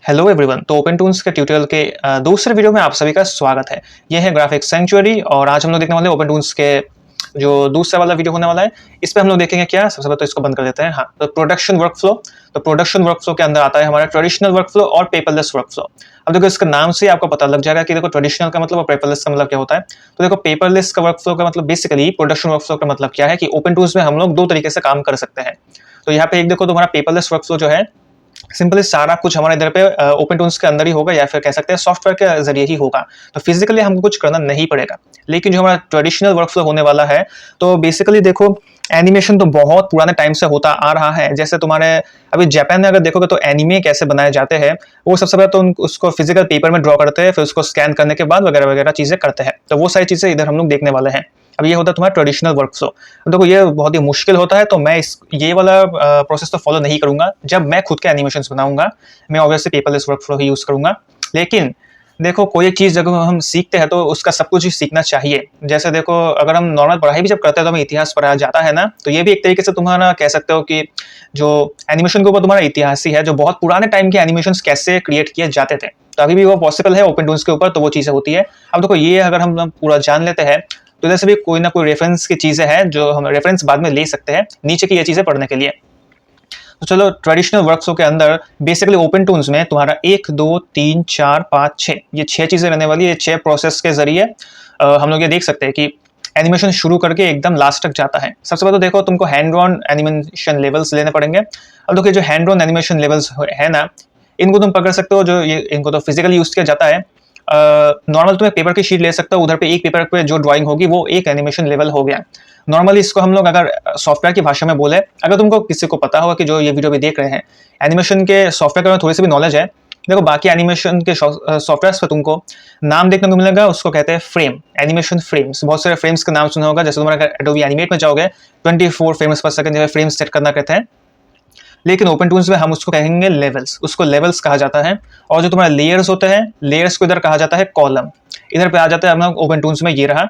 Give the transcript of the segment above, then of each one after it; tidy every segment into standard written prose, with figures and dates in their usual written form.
Hello everyone. तो open tools के tutorial के दूसरे वीडियो में आप सभी का स्वागत है। यह है ग्राफिक सेंचुरी और आज हम लोग देखने वाले हैं ओपन टूल्स के जो दूसरा वाला वीडियो होने वाला है। इस पे हम लोग देखेंगे क्या। सबसे पहले तो इसको बंद कर देते हैं। हाँ, तो प्रोडक्शन वर्कफ्लो। तो प्रोडक्शन वर्कफ्लो के अंदर आता है हमारा ट्रेडिशनल वर्कफ्लो और पेपरलेस वर्कफ्लो। अब देखो इसका नाम से आपको पता लग जाएगा कि देखो ट्रेडिशनल का मतलब और पेपरलेस का मतलब क्या होता है। तो देखो पेपरलेस का वर्कफ्लो का मतलब बेसिकली प्रोडक्शन वर्कफ्लो का मतलब क्या है कि ओपन टूल्स में हम लोग दो तरीके से काम कर सकते हैं। तो यहाँ पे एक देखो तुम्हारा पेपरलेस वर्कफ्लो जो है सिंपली सारा कुछ हमारे इधर पे ओपन टूल्स के अंदर ही होगा या फिर कह सकते हैं सॉफ्टवेयर के जरिए ही होगा। तो फिजिकली हमको कुछ करना नहीं पड़ेगा। लेकिन जो हमारा ट्रेडिशनल वर्कफ्लो होने वाला है तो बेसिकली देखो एनिमेशन तो बहुत पुराने टाइम से होता आ रहा है। जैसे तुम्हारे अभी जापान में अगर देखोगे तो एनिमे कैसे बनाए जाते हैं, वो सबसे पहले तो उसको फिजिकल पेपर में ड्रॉ करते हैं, फिर उसको स्कैन करने के बाद वगैरह वगैरह चीजें करते हैं। तो वो सारी चीजें इधर हम लोग देखने वाले हैं। अब ये होता है तुम्हारा ट्रेडिशनल वर्कफ्लो। देखो ये बहुत ही मुश्किल होता है, तो मैं ये वाला प्रोसेस तो फॉलो नहीं करूंगा। जब मैं खुद के एनिमेशंस बनाऊंगा मैं ऑब्वियसली पेपरलेस वर्कफ्लो ही यूज करूंगा। लेकिन देखो कोई एक चीज जब हम सीखते हैं तो उसका सब कुछ ही सीखना चाहिए। जैसे देखो अगर हम नॉर्मल पढ़ाई भी जब करते हैं तो हमें इतिहास पढ़ाया जाता है ना, तो ये भी एक तरीके से तुम्हारा कह सकते हो कि जो एनिमेशन के ऊपर तुम्हारा इतिहास ही है, जो बहुत पुराने टाइम के एनिमेशंस कैसे क्रिएट किए जाते थे। तो अभी भी वो पॉसिबल है ओपन टूल्स के ऊपर, तो वो चीजें होती है। अब देखो ये अगर हम पूरा जान लेते हैं तो जैसे भी कोई ना कोई रेफरेंस की चीजें हैं जो हम रेफरेंस बाद में ले सकते हैं नीचे की ये चीजें पढ़ने के लिए। तो चलो ट्रेडिशनल वर्कफ्लो के अंदर बेसिकली ओपन टूल्स में तुम्हारा 1 2 3 4 5 6 ये 6 चीजें रहने वाली है। 6 प्रोसेस के जरिए हम लोग ये देख सकते हैं कि एनिमेशन शुरू करके एकदम लास्ट तक जाता है। सबसे पहले तो देखो तुमको हैंड ऑन एनिमेशन लेवल्स लेने पड़ेंगे। अब देखो जो हैंड ऑन एनिमेशन लेवल्स है ना, इनको तुम पकड़ सकते हो। जो ये इनको तो फिजिकली यूज किया जाता है। नॉर्मल तुम्हें पेपर की शीट ले सकते हो, उधर पे एक पेपर पे जो ड्राइंग होगी वो एक एनिमेशन लेवल हो गया। नॉर्मली इसको हम लोग अगर सॉफ्टवेयर की भाषा में बोले, अगर तुमको किसी को पता होगा कि जो ये वीडियो भी देख रहे हैं एनिमेशन के सॉफ्टवेयर के में थोड़ी सी भी नॉलेज है, देखो बाकी एनिमेशन के सॉफ्टवेयर पे तुमको नाम देखने को मिलेगा, उसको कहते हैं फ्रेम, एनिमेशन फ्रेम्स। बहुत सारे फ्रेम्स का नाम सुना होगा। जैसे तुम्हारा एडोबी एनिमेट में जाओगे 24 फ्रेम्स पर सेकंड फ्रेम सेट करना कहते हैं। लेकिन ओपन टूल्स में हम उसको कहेंगे लेवल्स, उसको लेवल्स कहा जाता है। और जो तुम्हारे लेयर्स होते हैं, लेयर्स को इधर कहा जाता है कॉलम। इधर पे आ जाता है हम लोग ओपन टूल्स में, ये रहा।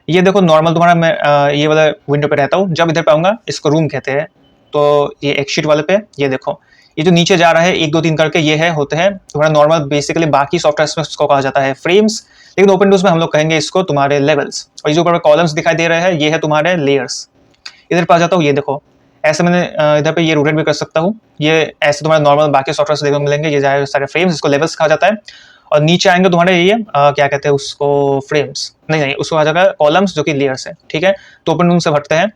ये देखो नॉर्मल तुम्हारा मैं ये वाला विंडो पे रहता हूँ, जब इधर पे आऊंगा इसको रूम कहते हैं। तो ये एक शीट वाले पे ये देखो ये जो नीचे जा रहा है 1 2 3 करके, ये है होते हैं तुम्हारा नॉर्मल। बेसिकली बाकी सॉफ्टवेयर में उसको कहा जाता है फ्रेम्स, लेकिन ओपन टूल्स में हम लोग कहेंगे इसको तुम्हारे लेवल्स। और ये जो ऊपर कॉलम्स दिखाई दे रहे हैं ये है तुम्हारे लेयर्स। इधर पे आ जाता हूँ, ये देखो ऐसे मैंने इधर पे ये रोटेट भी कर सकता हूँ। ये ऐसे तुम्हारे नॉर्मल बाकी सॉफ्टवेयर से देखने को मिलेंगे। ये सारे फ्रेम्स, इसको लेवल्स कहा जाता है। और नीचे आएंगे तुम्हारे ये क्या कहते हैं उसको, फ्रेम्स नहीं उसको कहा जाएगा कॉलम्स, जो कि लेयर्स है। ठीक है, तो ओपन टूल से भरते हैं।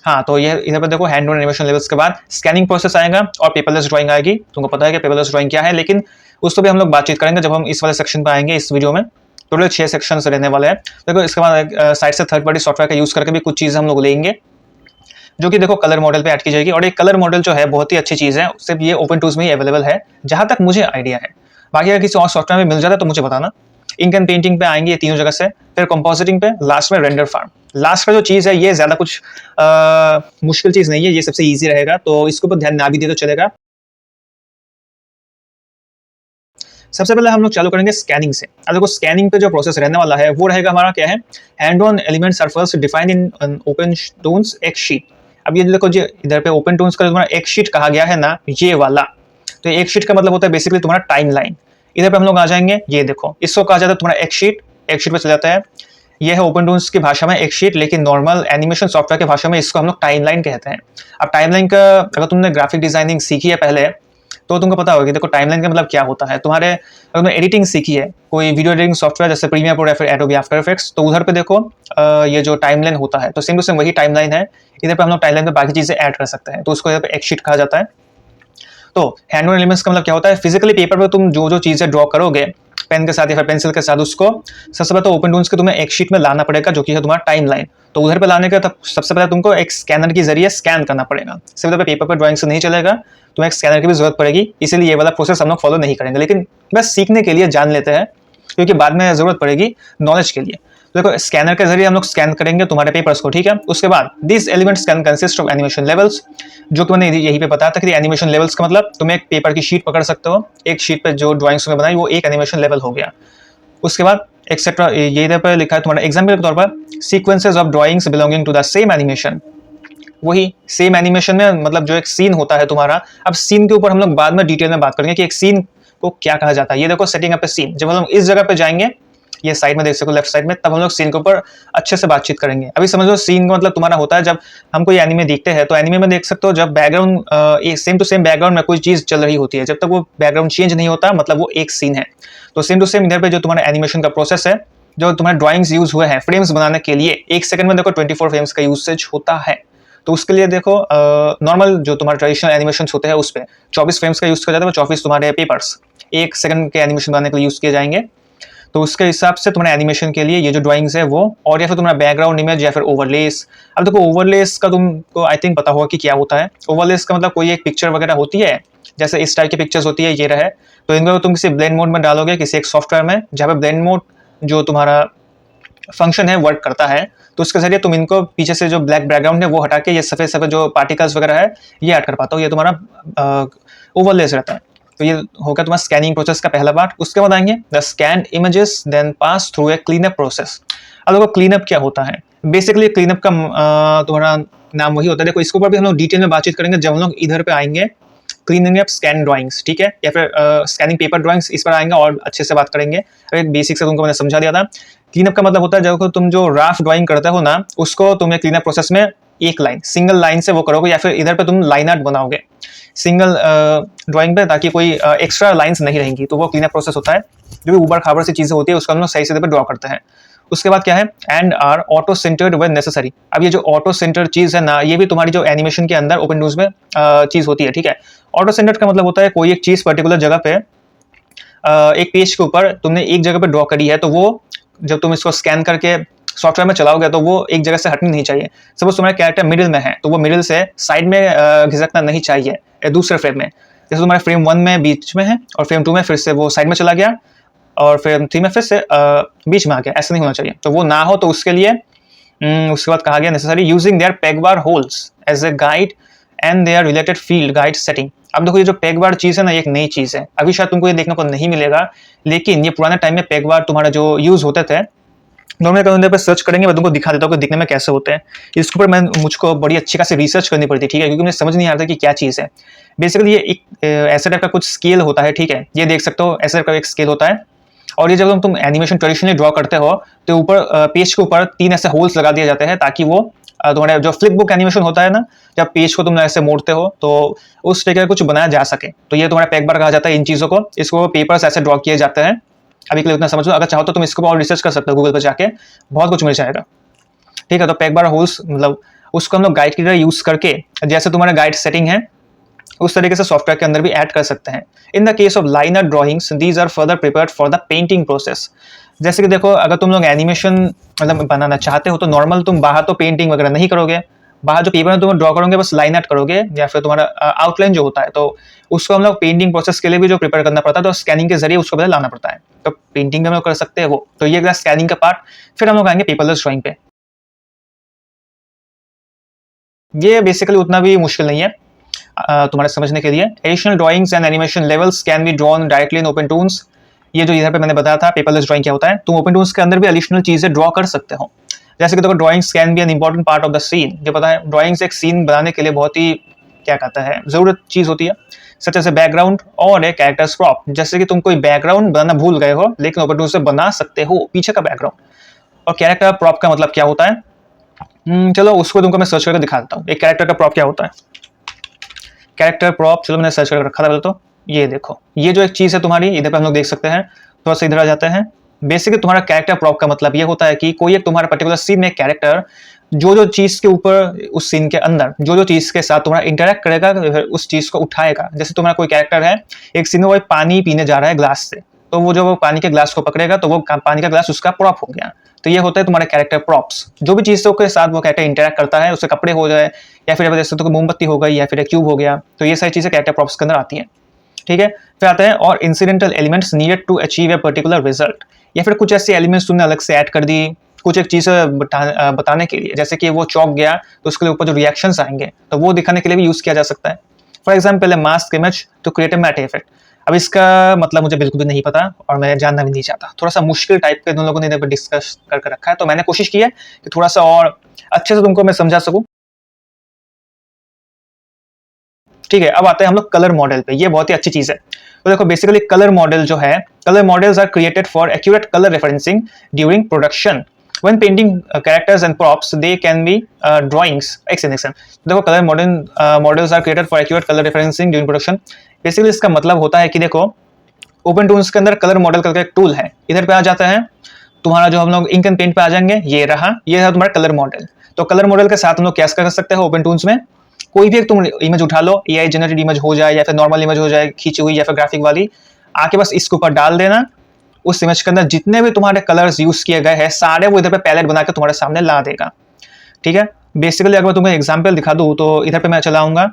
हाँ, तो ये इधर पे देखो हैंड ऑन एनिमेशन लेवल्स के बाद स्कैनिंग प्रोसेस आएगा और पेपरलेस ड्राइंग आएगी। तुमको पता है कि पेपरलेस ड्राइंग क्या है, लेकिन उस पर भी हम लोग बातचीत करेंगे जब हम इस वाले सेक्शन पे आएंगे इस वीडियो में। टोटल 6 सेक्शन रहने वाले हैं। देखो इसके बाद साइड से थर्ड पार्टी सॉफ्टवेयर का यूज करके भी कुछ चीजें हम लोग लेंगे, जो कि देखो कलर मॉडल पे ऐड की जाएगी। और एक कलर मॉडल जो है बहुत ही अच्छी चीज है, सिर्फ ये ओपन टूल्स में ही अवेलेबल है जहां तक मुझे आइडिया है। बाकी अगर किसी और सॉफ्टवेयर में मिल जाता है तो मुझे बताना। इंक एंड पेंटिंग पे आएंगे ये तीनों जगह से, फिर कंपोजिटिंग पे, लास्ट में रेंडर फार्म। लास्ट का जो चीज है ये ज्यादा कुछ मुश्किल चीज नहीं है, ये सबसे ईजी रहेगा, तो इसके ऊपर ध्यान ना भी दे तो चलेगा। सबसे पहले हम लोग चालू करेंगे स्कैनिंग से। अब देखो स्कैनिंग पे जो प्रोसेस रहने वाला है वो रहेगा हमारा क्या है, hand on elements are first defined in open tools X sheet. अब ये देखो जो इधर पे ओपन टूल्स का तुम्हारा एक शीट कहा गया है ना, ये वाला, तो एक शीट का मतलब होता है बेसिकली तुम्हारा टाइमलाइन। इधर पे हम लोग आ जाएंगे, ये देखो इसको कहा जाता है तुम्हारा एक शीट पे चल जाता है। ये है ओपन टूल्स की भाषा में एक शीट, लेकिन नॉर्मल एनिमेशन सॉफ्टवेयर की भाषा में इसको हम लोग टाइमलाइन कहते हैं। अब टाइमलाइन का अगर तुमने ग्राफिक डिजाइनिंग सीखी है पहले तो तुमको पता होगा कि देखो टाइमलाइन का मतलब क्या होता है। तुम्हारे अगर तुमने एडिटिंग सीखी है, कोई वीडियो एडिटिंग सॉफ्टवेयर जैसे प्रीमियर प्रो या फिर एडोबी आफ्टर इफेक्ट्स, तो उधर पे देखो ये जो टाइमलाइन होता है तो सेम टू सेम वही टाइमलाइन है। इधर पे हम लोग टाइमलाइन पे बाकी चीजें ऐड कर सकते हैं, तो उसको इधर पे एक शीट कहा जाता है। तो हैंड ऑन एलिमेंट्स का मतलब क्या होता है, फिजिकली पेपर पे तुम जो जो चीजें ड्रॉ करोगे पेन के साथ या फिर पेंसिल के साथ, उसको सबसे पहले तो ओपन टूल्स के तुम्हें एक शीट में लाना पड़ेगा, जो कि है तुम्हारा टाइमलाइन। तो उधर पे लाने का तब सबसे पहले तुमको एक स्कैनर के जरिए स्कैन करना पड़ेगा। सिर्फ पेपर पर ड्राइंग से नहीं चलेगा, तुम्हें एक स्कैनर की भी जरूरत पड़ेगी। इसीलिए ये वाला प्रोसेस हम लोग फॉलो नहीं करेंगे, लेकिन बस सीखने के लिए जान लेते हैं, क्योंकि बाद में जरूरत पड़ेगी नॉलेज के लिए। तो देखो स्कैनर के जरिए हम लोग स्कैन करेंगे तुम्हारे पेपर्स को। ठीक है, उसके बाद this elements can consist of animation levels, जो कि मैंने यही पे बताया था कि एनिमेशन लेवल्स का मतलब तुम एक पेपर की शीट पकड़ सकते हो, एक शीट पे जो ड्राइंग्स में बनाई वो एक एनिमेशन लेवल हो गया। उसके बाद एक्सेट्रा, ये इधर पर लिखा है तुम्हारा एग्जाम्पल के तौर पर sequences of drawings belonging to the same animation. वही सेम एनिमेशन में मतलब जो एक सीन होता है तुम्हारा। अब सीन के ऊपर हम लोग बाद में डिटेल में बात करेंगे कि एक सीन को क्या कहा जाता है। ये देखो सेटिंग अप ए सीन, जब हम लोग इस जगह पे जाएंगे, ये साइड में देख सको लेफ्ट साइड में, तब हम लोग सीन के ऊपर अच्छे से बातचीत करेंगे। अभी समझ लो सीन का मतलब तुम्हारा होता है जब हम कोई एनिमे देखते हैं तो एनिमे में देख सकते हो जब background same to same background में कोई चीज चल रही होती है, जब तक वो बैकग्राउंड चेंज नहीं होता मतलब वो एक सीन है। तो सेम टू सेम इधर पे जो तुम्हारा एनिमेशन का प्रोसेस है, जो तुम्हारे ड्राइंग्स यूज हुए हैं फ्रेम्स बनाने के लिए, एक सेकंड में देखो 24 फ्रेम्स का यूसेज होता है। तो उसके लिए देखो नॉर्मल जो तुम्हारे ट्रेडिशनल एनिमेशन होते हैं उस पर 24 फ्रेम्स का यूज किया जाता है, 24 तुम्हारे पेपर्स एक सेकंड के एनिमेशन बनाने के लिए यूज किए जाएंगे। तो उसके हिसाब से तुम्हारे एनिमेशन के लिए ये जो ड्राइंग्स है वो, और या फिर तुम्हारा बैकग्राउंड इमेज या फिर ओवरलेस। अब देखो ओवरलेस का तुमको आई थिंक पता होगा कि क्या होता है। ओवरलेस का मतलब कोई एक पिक्चर वगैरह होती है, जैसे इस टाइप की पिक्चर्स होती है, ये रहे, तो इनको तुम किसी ब्लेंड मोड में डालोगे किसी एक सॉफ्टवेयर में, जहाँ पे ब्लेंड मोड जो तुम्हारा फंक्शन है वर्क करता है, तो उसके जरिए तुम इनको पीछे से जो ब्लैक बैकग्राउंड है वो हटा के ये सफेद सफेद जो पार्टिकल्स वगैरह है ये ऐड कर पाता हो। ये तुम्हारा ओवरलेस रहता है। तो ये होगा तुम्हारा स्कैनिंग प्रोसेस का पहला पार्ट। उसके बाद आएंगे the scan images then pass through a cleanup process. अब देखो क्लीनअप क्या होता है। बेसिकली क्लीनअप का तुम्हारा नाम वही होता है। देखो इसके ऊपर भी हम लोग डिटेल में बातचीत करेंगे जब हम लोग इधर पे आएंगे क्लीनिंग अप स्कैन ड्राइंग्स, ठीक है, या फिर स्कैनिंग पेपर ड्राइंग्स, इस पर आएंगे और अच्छे से बात करेंगे। एक बेसिक से तुमको मैंने समझा दिया था। क्लीनअप का मतलब होता है जब तुम जो रफ ड्राइंग करते हो ना उसको तुम्हें क्लीनअप प्रोसेस में एक लाइन सिंगल लाइन से वो करोगे, या फिर इधर पे तुम लाइन आर्ट बनाओगे सिंगल ड्राइंग पे, ताकि कोई एक्स्ट्रा लाइंस नहीं रहेंगी। तो वो क्लीनअप प्रोसेस होता है। जो भी ऊबर खाबर सी चीजें होती है उसको हम लोग सही से ड्रॉ करते हैं। उसके बाद क्या है, and are auto centered when necessary. अब ये जो ऑटो सेंटर्ड चीज है ना, ये भी तुम्हारी जो एनिमेशन के अंदर ओपन न्यूज में चीज होती है, ठीक है। ऑटो सेंटर्ड का मतलब होता है कोई एक चीज पर्टिकुलर जगह पे एक पेज के ऊपर तुमने एक जगह पे ड्रॉ करी है, तो वो जब तुम इसको स्कैन करके सॉफ्टवेयर में चलाओगे तो वो एक जगह से हटनी नहीं चाहिए। सपोज तुम्हारा कैरेक्टर मिडिल में है तो वो मिडिल से साइड में घिसकना नहीं चाहिए दूसरे फ्रेम में। जैसे तुम्हारे फ्रेम 1 में बीच में है और फ्रेम 2 में फिर से वो साइड में चला गया और फ्रेम 3 में फिर से बीच में आ गया, ऐसा नहीं होना चाहिए। तो वो ना हो तो उसके लिए उसके बाद कहा गया necessary using their peg bar holes as a guide and their related field guide setting. अब देखो ये जो पेग बार चीज है ना, एक नई चीज है, अभी शायद तुमको ये देखने को नहीं मिलेगा, लेकिन ये पुराने टाइम में पेग बार तुम्हारा जो यूज होते थे, नॉर्मल कंप्यूटर पे सर्च करेंगे, मैं तुमको दिखा देता हूँ कि दिखने में कैसे होते हैं। इसके ऊपर मैं मुझको बड़ी अच्छी खासी रिसर्च करनी पड़ती है, ठीक है, क्योंकि मुझे समझ नहीं आ रहा था कि क्या चीज़ है। बेसिकली ये एक ऐसे टाइप का कुछ स्केल होता है, ठीक है, ये देख सकते हो ऐसे टाइप का एक स्केल होता है। और ये जब तुम एनिमेशन ट्रेडिशनली ड्रॉ करते हो तो ऊपर पेज के ऊपर 3 ऐसे होल्स लगा दिए जाते हैं, ताकि वो तुम्हारे जो फ्लिप बुक एनिमेशन होता है ना, जब पेज को तुम ऐसे मोड़ते हो तो उस तरीके का कुछ बनाया जा सके, तो ये तुम्हारा पेग बार कहा जाता है इन चीज़ों को। इसको पेपर्स ऐसे ड्रॉ किए जाते हैं। अभी के लिए उतना समझ लो, अगर चाहो तो तुम इसको और रिसर्च कर सकते हो गूगल पर जाके, बहुत कुछ मिल जाएगा, ठीक है। तो पेग बार होल्स मतलब उसको हम लोग गाइड की तरह यूज करके, जैसे तुम्हारा गाइड सेटिंग है उस तरीके से सॉफ्टवेयर के अंदर भी ऐड कर सकते हैं। In the case of line art drawings these are further prepared for the painting process. जैसे कि देखो अगर तुम लोग एनिमेशन मतलब बनाना चाहते हो तो नॉर्मल तुम बाहर तो पेंटिंग वगैरह नहीं करोगे, बाहर जो पेपर में तुम ड्रॉ करोगे बस लाइन आर्ट करोगे या फिर तुम्हारा आउटलाइन जो होता है, तो उसको हम लोग पेंटिंग प्रोसेस के लिए भी जो प्रिपेयर करना पड़ता है, तो स्कैनिंग के जरिए उसको पहले लाना पड़ता है। तो पेंटिंग में हम लोग कर सकते हैं वो, तो ये गया स्कैनिंग का पार्ट। फिर हम लोग आएंगे पेपरलेस ड्राइंग पे। ये बेसिकली उतना भी मुश्किल नहीं है तुम्हारे समझने के लिए। Additional drawings and animation levels can be drawn directly in open tools. ये जो इधर पे मैंने बताया था पेपरलेस ड्राइंग क्या होता है, तुम ओपन टूल्स के अंदर भी एडिशनल चीजें ड्रॉ कर सकते हो। जैसे कि देखो drawings can be an important part of the scene. जो पता है ड्राइंग्स एक सीन बनाने के लिए बहुत ही क्या कहता है जरूरत चीज होती है, सच एज ए बैकग्राउंड और एक कैरेक्टर्स प्रॉप। जैसे कि तुम कोई बैकग्राउंड बनाना भूल गए हो लेकिन ओपन टूल्स से बना सकते हो पीछे का बैकग्राउंड। और कैरेक्टर प्रॉप का मतलब क्या होता है, चलो उसको तुमको मैं सर्च करके दिखा देता हूँ। एक कैरेक्टर का प्रॉप क्या होता है, कैरेक्टर प्रॉप, चलो मैंने सर्च करके रखा था पहले, तो ये देखो ये जो एक चीज है तुम्हारी, इधर पे हम लोग देख सकते हैं। थोड़ा सा इधर आ जाते हैं। बेसिकली तुम्हारा कैरेक्टर प्रॉप का मतलब ये होता है कि कोई एक तुम्हारा पर्टिकुलर सीन में कैरेक्टर जो चीज के ऊपर उस सीन के अंदर जो चीज के साथ तुम्हारा इंटरेक्ट करेगा उस चीज को उठाएगा। जैसे तुम्हारा कोई कैरेक्टर है एक सीन में वो पानी पीने जा रहा है ग्लास से, तो वो जो वो पानी के ग्लास को पकड़ेगा तो वो पानी का ग्लास उसका प्रॉप हो गया। तो ये होता है तुम्हारे कैरेक्टर प्रॉप्स। जो भी चीज़ों के साथ वो कैरेक्टर इंटरेक्ट करता है, उससे कपड़े हो जाए या फिर जैसे तो मोमबत्ती हो गई या फिर एक क्यूब हो गया, तो ये सारी चीज़ें कैरेक्टर प्रॉप्स के अंदर आती हैं, ठीक है। फिर आते हैं और incidental elements needed to achieve a particular result, या फिर कुछ ऐसे एलिमेंट्स तुमने अलग से ऐड कर दी कुछ एक चीज़ बताने के लिए। जैसे कि वो चौक गया तो उसके ऊपर जो रिएक्शंस आएंगे तो वो दिखाने के लिए भी यूज़ किया जा सकता है। For example a mask image to create a matte effect. अब इसका मतलब मुझे बिल्कुल भी नहीं पता और मैं जानना भी नहीं चाहता। थोड़ा सा मुश्किल टाइप के दोनों लोगों ने डिस्कस करके रखा है, तो मैंने कोशिश की है कि थोड़ा सा और अच्छे से तुमको मैं समझा सकूं। ठीक है, अब आते हैं हम लोग कलर मॉडल पे। ये बहुत ही अच्छी चीज़ है। तो देखो बेसिकली कलर मॉडल जो है, colour models are created for accurate colour referencing during production. When painting characters and props, they can be drawings. Extension. देखो colour models are created for accurate colour referencing during production. Basically इसका मतलब होता है कि देखो open tools के अंदर colour model करके एक टूल है, इधर पे आ जाता है तुम्हारा, जो हम लोग इंक एंड पेंट पे आ जाएंगे, ये रहा, ये है तुम्हारा कलर मॉडल। तो कलर मॉडल के साथ हम लोग क्या कर सकते हैं ओपन टूल्स में, कोई भी एक तुम इमेज उठा लो, एआई जनरेटेड इमेज हो जाए या फिर नॉर्मल इमेज हो जाए खींची हुई या फिर ग्राफिक वाली, आके बस इसके ऊपर डाल देना। उस इमेज के अंदर जितने भी तुम्हारे कलर्स यूज किए गए हैं सारे वो इधर पे पैलेट बना के तुम्हारे सामने ला देगा। ठीक है, बेसिकली अगर मैं तुम्हें एग्जांपल दिखा दूं तो इधर पे मैं चलाऊंगा,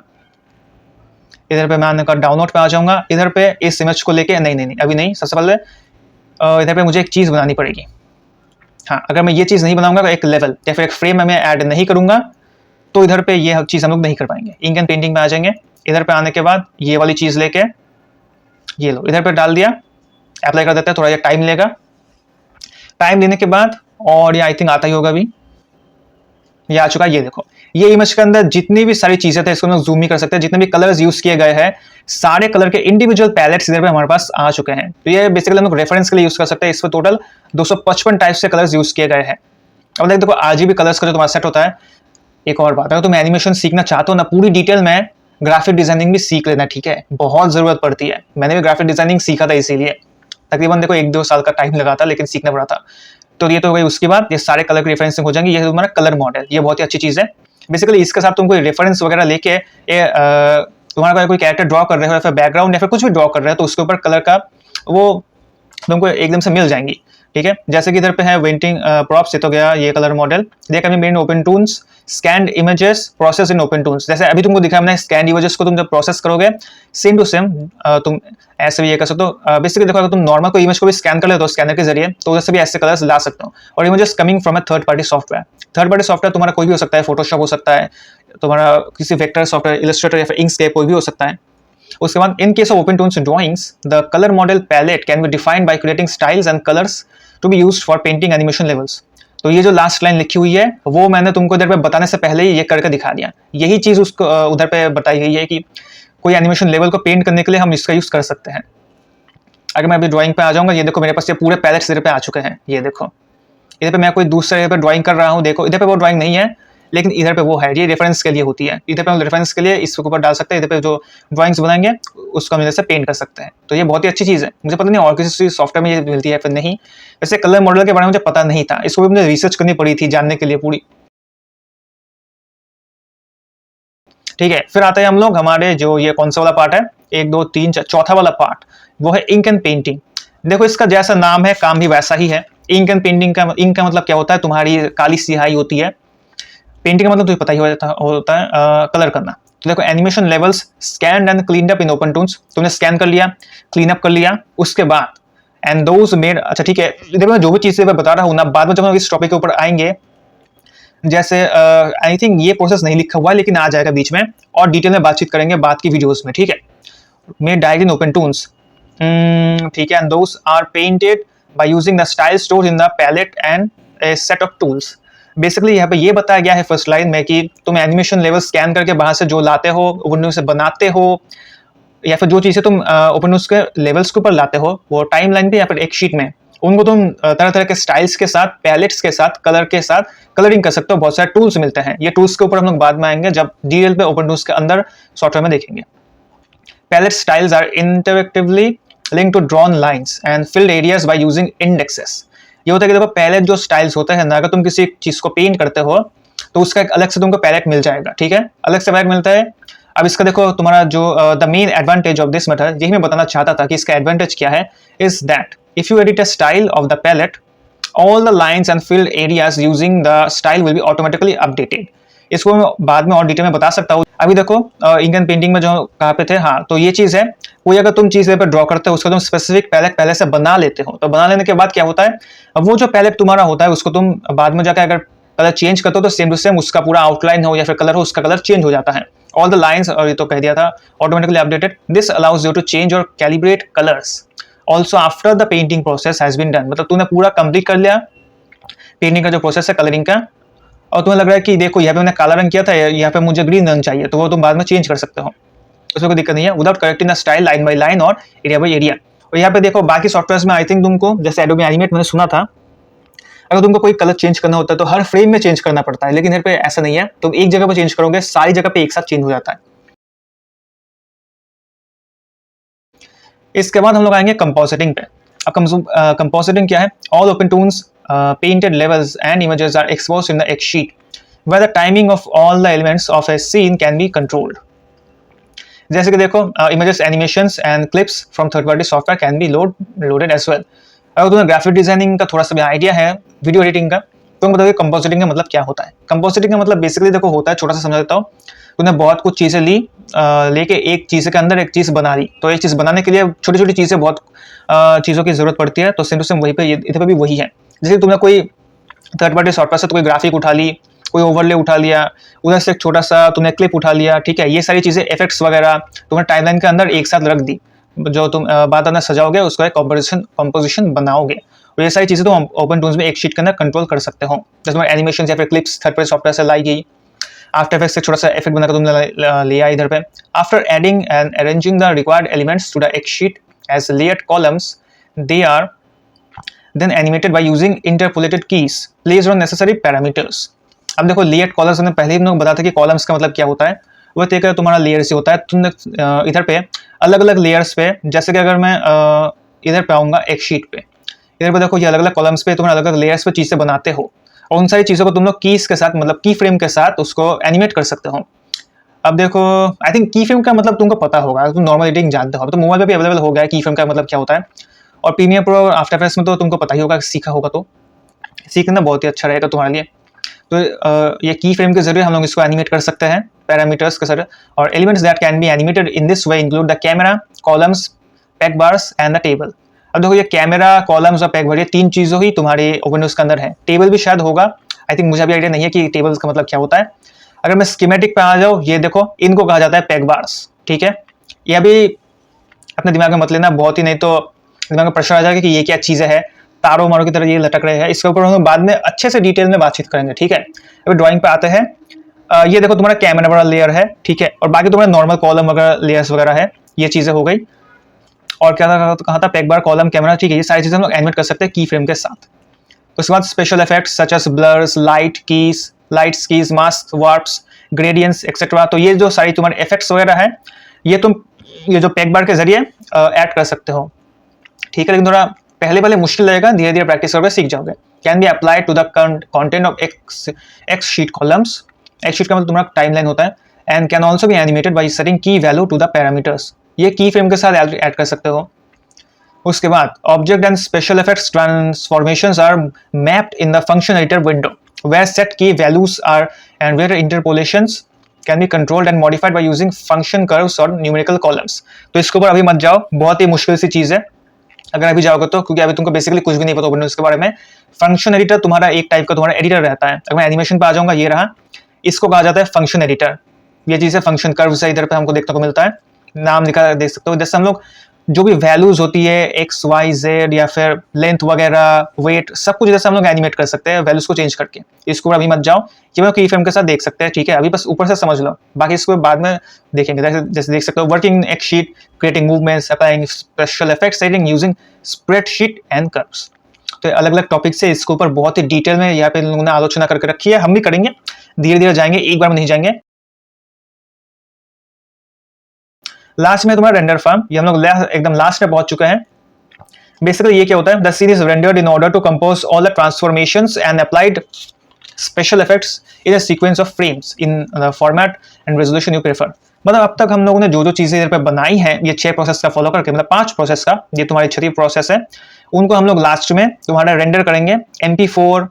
इधर पे मैं आने का डाउनलोड पे आ जाऊंगा, इधर पे इस इमेज को लेके नहीं अभी नहीं, सबसे पहले इधर पे मुझे एक चीज बनानी पड़ेगी। हाँ, अगर मैं ये चीज नहीं बनाऊंगा तो एक लेवल या फिर एक फ्रेम में मैं ऐड नहीं करूंगा तो इधर पे ये चीज हम लोग नहीं कर पाएंगे। इंक एंड पेंटिंग में आ जाएंगे, इधर पे आने के बाद ये वाली चीज लेके ये लो, इधर पे डाल दिया, अप्लाई कर देते हैं, थोड़ा ये टाइम लेगा। टाइम लेने के बाद और ये आई थिंक आता ही होगा अभी, ये आ चुका है। ये देखो ये इमेज के अंदर जितनी भी सारी चीजें थे इसको हम लोग जूम भी कर सकते हैं, जितने भी कलर्स यूज किए गए हैं सारे कलर के इंडिविजुअल पैलेट्स इधर पे हमारे पास आ चुके हैं। तो ये बेसिकली हम लोग रेफरेंस के लिए यूज कर सकते हैं। इस पर टोटल 255 टाइप से कलर्स यूज किए गए हैं। अब देखो आरजीबी कलर्स का जो तुम्हारा सेट होता है। एक और बात, अगर तुम एनिमेशन सीखना चाहते हो ना पूरी डिटेल में, ग्राफिक डिजाइनिंग भी सीख लेना, ठीक है, बहुत जरूरत पड़ती है। मैंने भी ग्राफिक डिजाइनिंग सीखा था, इसीलिए तकरीबन देखो 1-2 साल का टाइम लगा था, लेकिन सीखना पड़ा था। तो ये तो हो गई, उसके बाद ये सारे कलर की रेफरेंसिंग हो जाएंगे। ये तुम्हारा कलर मॉडल, ये बहुत ही अच्छी चीज है। बेसिकली इसके साथ तुम कोई रेफरेंस वगैरह लेके ये तुम्हारा कोई कैरेक्टर ड्रॉ कर रहे हो या फिर बैकग्राउंड या फिर कुछ भी ड्रॉ कर रहे हो तो उसके ऊपर कलर का वो तुमको एकदम से मिल जाएंगी। ठीक है, जैसे कि इधर पे है वेंटिंग प्रॉप्स, ये तो गया ये colour model. They can be made in open tools, scanned images process in open tools. जैसे अभी तुमको दिखा मैंने, स्कैन्ड इमेजेस को तुम जब प्रोसेस करोगे सेम टू सेम तुम ऐसे भी ये कर सकते हो। बेसिकली देखो अगर तुम नॉर्मल कोई इमेज को भी स्कैन कर लेते हो स्कैनर के जरिए तो उधर से भी ऐसे कलर्स ला सकते हो। और images coming from a third party software. Third party software तुम्हारा कोई भी हो सकता है, फोटोशॉप हो सकता है, तुम्हारा किसी वेक्टर सॉफ्टवेयर, इलस्ट्रेटर या फिर इंकस्केप कोई भी हो सकता है। उसके बाद in case of open tools drawings the colour model palette can be defined by creating styles and colours to be used for painting animation levels. तो ये जो लास्ट लाइन लिखी हुई है वो मैंने तुमको इधर पे बताने से पहले ही ये करके दिखा दिया। यही चीज उसको उधर पे बताई गई है कि कोई एनिमेशन लेवल को पेंट करने के लिए हम इसका यूज कर सकते हैं। अगर मैं अभी ड्राइंग पे आ जाऊंगा, ये देखो मेरे पास ये पूरे पैलेट्स इधर पे आ चुके हैं। ये देखो इधर पे मैं कोई दूसरे पे ड्राइंग कर रहा हूँ, देखो इधर पे वो ड्राइंग नहीं है लेकिन इधर पे वो है। ये रेफरेंस के लिए होती है, इधर पे हम रेफरेंस के लिए इसके ऊपर डाल सकते हैं। इधर पे जो ड्राइंग्स बनाएंगे उसको हम इधर से पेंट कर सकते हैं। तो ये बहुत ही अच्छी चीज़ है। मुझे पता नहीं और किसी सॉफ्टवेयर में ये मिलती है फिर नहीं। वैसे कलर मॉडल के बारे में मुझे पता नहीं था, इसको भी मुझे रिसर्च करनी पड़ी थी जानने के लिए पूरी। ठीक है, फिर आता है हम लोग हमारे जो ये कौन सा वाला पार्ट है, 1 2 3 4 चौथा वाला पार्ट, वो है इंक एंड पेंटिंग। देखो इसका जैसा नाम है काम भी वैसा ही है। इंक एंड पेंटिंग का इंक का मतलब क्या होता है, तुम्हारी काली स्याही होती है। पेंटिंग का मतलब तुझे पता ही होता है कलर करना। तो देखो animation levels scanned and cleaned up in open tools, तुमने स्कैन कर लिया, क्लीन अप कर लिया, उसके बाद एंड दोज मेड, अच्छा ठीक है, देखो मैं जो भी चीज़ें मैं बता रहा हूँ ना, बाद में जब हम इस टॉपिक के ऊपर आएंगे, जैसे आई थिंक ये प्रोसेस नहीं लिखा हुआ है लेकिन आ जाएगा बीच में, और डिटेल में बातचीत करेंगे बाद की वीडियोस में। ठीक है, made direct in open tools, ठीक है, and those are painted by using the style store in the palette and a set of tools. Basically यहाँ पे ये बताया गया है फर्स्ट लाइन में कि तुम एनिमेशन लेवल स्कैन करके बाहर से जो लाते हो, उनमें से बनाते हो, या फिर जो चीज़ें तुम ओपन के लेवल्स के ऊपर लाते हो वो टाइम लाइन पे या फिर एक शीट में, उनको तुम तरह तरह के स्टाइल्स के साथ, पैलेट्स के साथ, कलर के साथ कलरिंग कर सकते हो। बहुत सारे टूल्स मिलते हैं। ये टूल्स के ऊपर हम लोग बाद में आएंगे जब डिटेल पे ओपन टूल्स के अंदर सॉफ्टवेयर में देखेंगे। Palette styles are interactively link to drawn lines and filled areas by using indexes. ये होता है कि देखो पैलेट जो स्टाइल्स होते हैं ना, अगर तुम किसी चीज को पेंट करते हो तो उसका एक अलग से तुमको पैलेट मिल जाएगा। ठीक है, अलग से पैलेट मिलता है। अब इसका देखो तुम्हारा जो the main advantage of this method, यही मैं बताना चाहता था कि इसका एडवांटेज क्या है, is that if you edit a style of the palette, all the lines and filled areas using the style will be automatically updated। इसको मैं बाद में और डिटेल में बता सकता हूँ। अभी देखो इंक एंड पेंटिंग में जो कहाँ पे थे, हाँ तो ये चीज़ है, कोई अगर तुम चीज़ पे ड्रॉ करते हो उसका तुम स्पेसिफिक पैलेट पहले से बना लेते हो, तो बना लेने के बाद क्या होता है, अब वो जो पैलेट तुम्हारा होता है उसको तुम बाद में जाकर अगर कलर चेंज करते हो तो सेम टू सेम उसका पूरा आउटलाइन हो या फिर कलर हो, उसका कलर चेंज हो जाता है। ऑल द लाइन्स, और ये तो कह दिया था, automatically updated. This allows you to change or calibrate colours also after the painting process has been done. मतलब तूने पूरा कंप्लीट कर लिया पेंटिंग का जो प्रोसेस है कलरिंग का, और तुम्हें लग रहा है कि देखो यहाँ पे मैंने काला रंग किया था, यहाँ पे मुझे ग्रीन रंग चाहिए, तो वो तुम बाद में चेंज कर सकते हो। उसमें कोई दिक्कत नहीं है, without correcting the style line by line और एरिया बाय एरिया। और यहाँ पे देखो बाकी सॉफ्टवेयर में आई थिंक तुमको जैसे एडोबी एनिमेट मैंने सुना था, अगर तुमको कोई कलर चेंज करना होता है तो हर फ्रेम में चेंज करना पड़ता है, लेकिन यहाँ पे ऐसा नहीं है, तुम एक जगह पर चेंज करोगे सारी जगह पे एक साथ चेंज हो जाता है। इसके बाद हम लोग आएंगे कंपोजिटिंग पे। अब कंपोजिटिंग क्या है? All open toons painted levels and images are exposed in the X sheet where the timing of all the elements of a scene can be controlled। जैसे कि देखो images, animations and clips from third party software can be loaded as well. अगर तुम्हें graphic designing का थोड़ा सा भी idea है, वीडियो एडिटिंग का, तो तुम बताओगे कंपोजिटिंग का मतलब क्या होता है। कंपोजिटिंग का मतलब बेसिकली देखो होता है, छोटा सा समझा देता हूँ। तुमने बहुत कुछ चीज़ें ली, लेके एक चीज़ के अंदर एक चीज़ बना ली, तो एक चीज़ बनाने के लिए छोटी छोटी चीज़ें, बहुत चीज़ों की जरूरत पड़ती है। तो सेम टू सेम वहीं पे इधर पे भी वही है। जैसे तुमने कोई थर्ड पार्टी सॉफ्टवेयर से तो कोई ग्राफिक उठा ली, कोई ओवरले उठा लिया, उधर से एक छोटा सा तुमने क्लिप उठा लिया, ठीक है, ये सारी चीज़ें इफेक्ट्स वगैरह तुमने टाइमलाइन के अंदर एक साथ रख दी, जो तुम बाद अंदर सजाओगे उसको एक कंपोजिशन बनाओगे। और ये सारी चीज़ें तुम ओपन टूल्स में एक शीट के अंदर कंट्रोल कर सकते हो। जैसे तुम्हारे एनिमेशन या फिर क्लिप्स थर्ड पार्टी सॉफ्टवेयर से लाई गई, आफ्टर इफेक्ट्स से छोटा सा इफेक्ट बनाकर तुमने लिया इधर पे। After adding and arranging the required elements to the X sheet as layered columns, they are then animated by using interpolated keys placed on necessary parameters। अब देखो लेयर्ड कॉलम्स, हमने पहले ही हम लोग बताया था कि कॉलम्स का मतलब क्या होता है। वो एक तुम्हारा लेयर से होता है। तुमने इधर पे अलग अलग लेयर्स पे, जैसे कि अगर मैं इधर पे आऊँगा एक शीट पे, इधर पे देखो ये अलग अलग कॉलम्स पे तुम अलग अलग लेयर्स पे चीज़ें बनाते हो, और उन सारी चीज़ों को तुम लोग कीज के साथ, मतलब की फ्रेम के साथ उसको एनिमेट कर सकते हो। अब देखो आई थिंक की फ्रेम का मतलब तुमको पता होगा, तुम नॉर्मल एडिटिंग जानते हो, तो मोबाइल पे भी अवेलेबल हो गया है की फ्रेम का मतलब क्या होता है। और प्रीमियर प्रो और आफ्टर इफेक्ट्स में तो तुमको पता ही होगा, सीखा होगा, तो सीखना बहुत ही अच्छा रहेगा तुम्हारे लिए। तो ये की फ्रेम के जरिए हम लोग इसको एनिमेट कर सकते हैं पैरामीटर्स के साथ। और elements that can be animated in this way include the camera, columns, pack bars and the table. अब देखो ये कैमरा, कॉलम्स और पैक बार, ये तीन चीज़ों ही तुम्हारे विंडोज के अंदर है। टेबल भी शायद होगा, आई थिंक, मुझे अभी आइडिया नहीं है कि टेबल्स का मतलब क्या होता है। अगर मैं स्कीमेटिक पे आ जाऊँ, ये देखो इनको कहा जाता है पैक बार्स, ठीक है। ये अभी अपने दिमाग में मत लेना, बहुत ही नहीं तो दिमाग में प्रेशर आ जाएगा कि ये क्या चीज़ें है, तारों मारों की तरह ये लटक रहे हैं। इसके ऊपर हम बाद में अच्छे से डिटेल में बातचीत करेंगे, ठीक है। अभी ड्राइंग पे आते हैं। ये देखो तुम्हारा कैमरा वाला लेयर है, ठीक है, और बाकी तुम्हारा नॉर्मल कॉलम वगैरह लेयर्स वगैरह है, ये चीज़ें हो गई। और क्या था, कहा था पैक बार, कॉलम, कैमरा, ठीक है, ये सारी चीज़ें हम लोग एनिमेट कर सकते हैं की फ्रेम के साथ। उसके बाद special effects such as blurs, lights keys, masks, warps, gradients etcetera. तो ये जो सारी तुम्हारे इफेक्ट्स वगैरह है, ये तुम ये जो पैक बार के जरिए ऐड कर सकते हो, ठीक है। लेकिन थोड़ा पहले मुश्किल लगेगा, धीरे धीरे प्रैक्टिस करके सीख जाओगे। Can be applied to the content of X sheet columns. X sheet का मतलब तुम्हारा टाइमलाइन होता है। And can also be animated by setting key value to the parameters. ये की फ्रेम के साथ ऐड कर सकते हो। उसके बाद object and special effects transformations are mapped in the function editor window where set key values are and where interpolations can be controlled and modified by using function curves or numerical columns। तो इसके ऊपर अभी मत जाओ, बहुत ही मुश्किल सी चीज़ है अगर अभी जाओगे तो, क्योंकि अभी तुमको बेसिकली कुछ भी नहीं पता विंडोज के बारे में। फंक्शन एडिटर तुम्हारा एक टाइप का तुम्हारा एडिटर रहता है। अगर मैं एनिमेशन पे आ जाऊंगा, ये रहा, इसको कहा जाता है फंक्शन एडिटर। ये चीज़ है फंक्शन कर्व्स है, इधर पे हमको देखने को मिलता है, नाम लिखा देख सकते हो। जैसे हम लोग जो भी वैल्यूज होती है एक्स वाई जेड या फिर लेंथ वगैरह, वेट, सब कुछ जैसे हम लोग एनिमेट कर सकते हैं वैल्यूज को चेंज करके। इसको अभी मत जाओ, ये की फ्रेम के साथ देख सकते हैं, ठीक है। अभी बस ऊपर से समझ लो, बाकी इसको बाद में देखेंगे। जैसे देख सकते हो, वर्किंग एक sheet, creating movements, applying special effects, editing using spreadsheet and curves. तो अलग अलग टॉपिक से इसके ऊपर बहुत ही डिटेल में यहाँ पे लोगों ने आलोचना करके रखी है। हम भी करेंगे, धीरे धीरे जाएंगे, एक बार में नहीं जाएंगे। लास्ट में तुम्हारा रेंडर फार्म, ये हम लोग एकदम लास्ट में पहुंच चुके हैं। बेसिकली ये क्या होता है, the scene is rendered in order to compose all the transformations and applied special effects in a sequence of frames in the format and resolution you prefer. मतलब अब तक हम लोगों ने जो जो चीजें इधर पे बनाई हैं, ये 6 प्रोसेस का फॉलो करके, मतलब 5 प्रोसेस का, ये तुम्हारी 6वीं प्रोसेस है, उनको हम लोग लास्ट में तुम्हारा रेंडर करेंगे MP4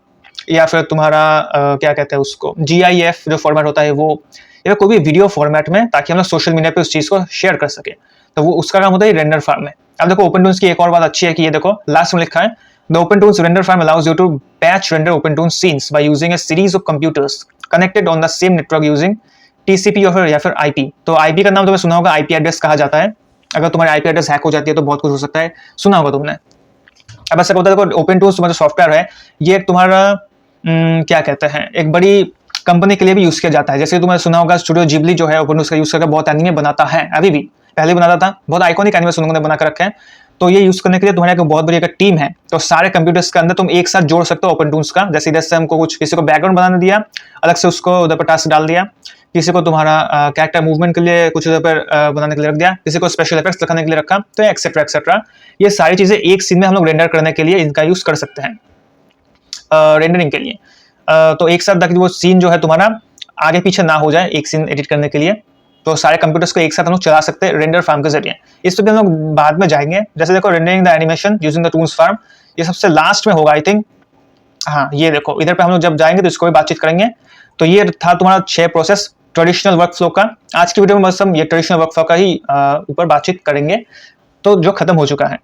या फिर तुम्हारा क्या कहते हैं उसको, GIF जो फॉर्मेट होता है वो, या कोई भी वीडियो फॉर्मेट में, ताकि हम लोग सोशल मीडिया पे उस चीज़ को शेयर कर सके। तो वो उसका काम होता है रेंडर फार्म में। अब देखो ओपन टूल्स की एक और बात अच्छी है कि ये देखो लास्ट में लिखा है, the open tools render farm allows you to batch render open tools scenes by using a series of computers connected on the same network using TCP या फिर IP। तो IP का नाम तुम्हें सुना होगा, IP एड्रेस कहा जाता है। अगर तुम्हारी IP एड्रेस हैक हो जाती है तो बहुत कुछ हो सकता है, सुना होगा तुमने। अब ऐसा होता है, देखो ओपन टूल्स तुम्हारा सॉफ्टवेयर है, ये तुम्हारा क्या कहते हैं, एक बड़ी कंपनी के लिए भी यूज किया जाता है। जैसे तुमने सुना होगा स्टूडियो जिबली जो है ओपन उसका यूज करके बहुत एनिमे बनाता है, अभी भी, पहले बनाता था, बहुत आइकॉनिक एनिमेशन उन्होंने बना कर रखे हैं। तो ये यूज करने के लिए तुम्हारे एक बहुत बड़ी एक टीम है, तो सारे कंप्यूटर्स के अंदर तुम एक साथ जोड़ सकते हो ओपन टूल्स का। जैसे इधर से हमको कुछ किसी को बैकग्राउंड बनाने दिया, अलग से उसको उधर पर टास्क डाल दिया, किसी को तुम्हारा कैरेक्टर मूवमेंट के लिए कुछ उधर पर बनाने के लिए रख दिया, किसी को स्पेशल इफेक्ट्स दिखाने के लिए रखा, तो एक्सेट्रा एक्सेट्रा। ये सारी चीजें एक सीन में हम लोग रेंडर करने के लिए इनका यूज कर सकते हैं, रेंडरिंग के लिए। तो एक साथ ताकि वो सीन जो है तुम्हारा आगे पीछे ना हो जाए एक सीन एडिट करने के लिए, तो सारे कंप्यूटर्स को एक साथ हम लोग चला सकते हैं रेंडर फार्म के जरिए। इस पर भी हम लोग बाद में जाएंगे। जैसे देखो rendering the animation using the tools farm, ये सबसे लास्ट में होगा आई थिंक। हाँ ये देखो इधर पे हम लोग जब जाएंगे तो इसको भी बातचीत करेंगे। तो ये था तुम्हारा 6 प्रोसेस ट्रेडिशनल वर्क फ्लो का। आज की वीडियो में बस हम ये ट्रेडिशनल वर्क फ्लो का ही ऊपर बातचीत करेंगे, तो जो खत्म हो चुका है।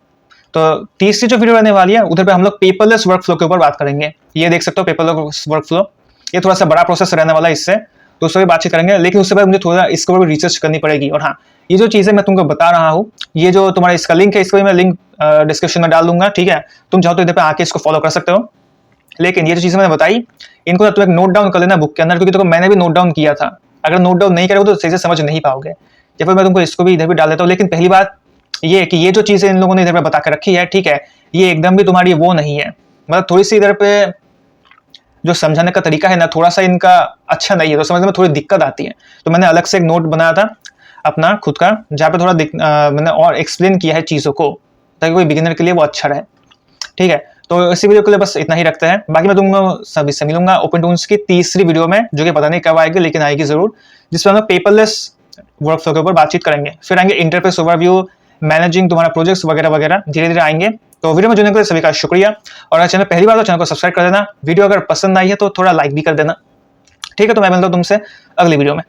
तो तीसरी जो वीडियो रहने वाली है उधर पे हम लोग पेपरलेस वर्क फ्लो के ऊपर बात करेंगे। ये देख सकते हो पेपरलेस वर्क फ्लो, ये थोड़ा सा बड़ा प्रोसेस रहने वाला है इससे, तो उससे भी बातचीत करेंगे। लेकिन उससे पहले मुझे थोड़ा इसके ऊपर रिसर्च करनी पड़ेगी। और हाँ, ये जो चीजें मैं तुमको बता रहा हूँ, ये जो तुम्हारा इसका लिंक है, इसको भी मैं लिंक डिस्क्रिप्शन में डाल दूंगा, ठीक है। तुम चाहो तो इधर पे आके इसको फॉलो कर सकते हो। लेकिन ये जो चीजें मैंने बताई, इनको तुम एक नोट डाउन कर लेना बुक के अंदर, क्योंकि देखो मैंने भी नोट डाउन किया था। अगर नोट डाउन नहीं करोगे तो सही से समझ नहीं पाओगे। या फिर मैं तुमको इसको भी इधर भी डाल देता हूँ। लेकिन पहली बात ये है कि ये जो चीजें इन लोगों ने इधर पे बता के रखी है, ठीक है, ये एकदम भी तुम्हारी वो नहीं है, मतलब थोड़ी सी इधर पे जो समझाने का तरीका है ना, थोड़ा सा इनका अच्छा नहीं है, तो समझने में थोड़ी दिक्कत आती है। तो मैंने अलग से एक नोट बनाया था अपना खुद का, जहाँ पे थोड़ा मैंने और एक्सप्लेन किया है चीज़ों को, ताकि कोई बिगिनर के लिए वो अच्छा रहे, ठीक है। तो इसी वीडियो के लिए बस इतना ही रखते हैं। बाकी मैं तुमको सभी से मिलूंगा ओपन टूल्स की तीसरी वीडियो में, जो कि पता नहीं कब आएगी, लेकिन आएगी जरूर, जिसमें हम लोग पेपरलेस वर्क फ्लो के ऊपर बातचीत करेंगे। फिर आएंगे इंटरफेस ओवरव्यू, मैनेजिंग तुम्हारा प्रोजेक्ट्स वगैरह वगैरह, धीरे धीरे आएंगे। तो वीडियो में जुड़ने के लिए सभी का शुक्रिया। और अगर चैनल पहली बार तो चैनल को सब्सक्राइब कर देना। वीडियो अगर पसंद आई है तो थोड़ा लाइक भी कर देना, ठीक है। तो मैं मिलता हूं तुमसे अगली वीडियो में।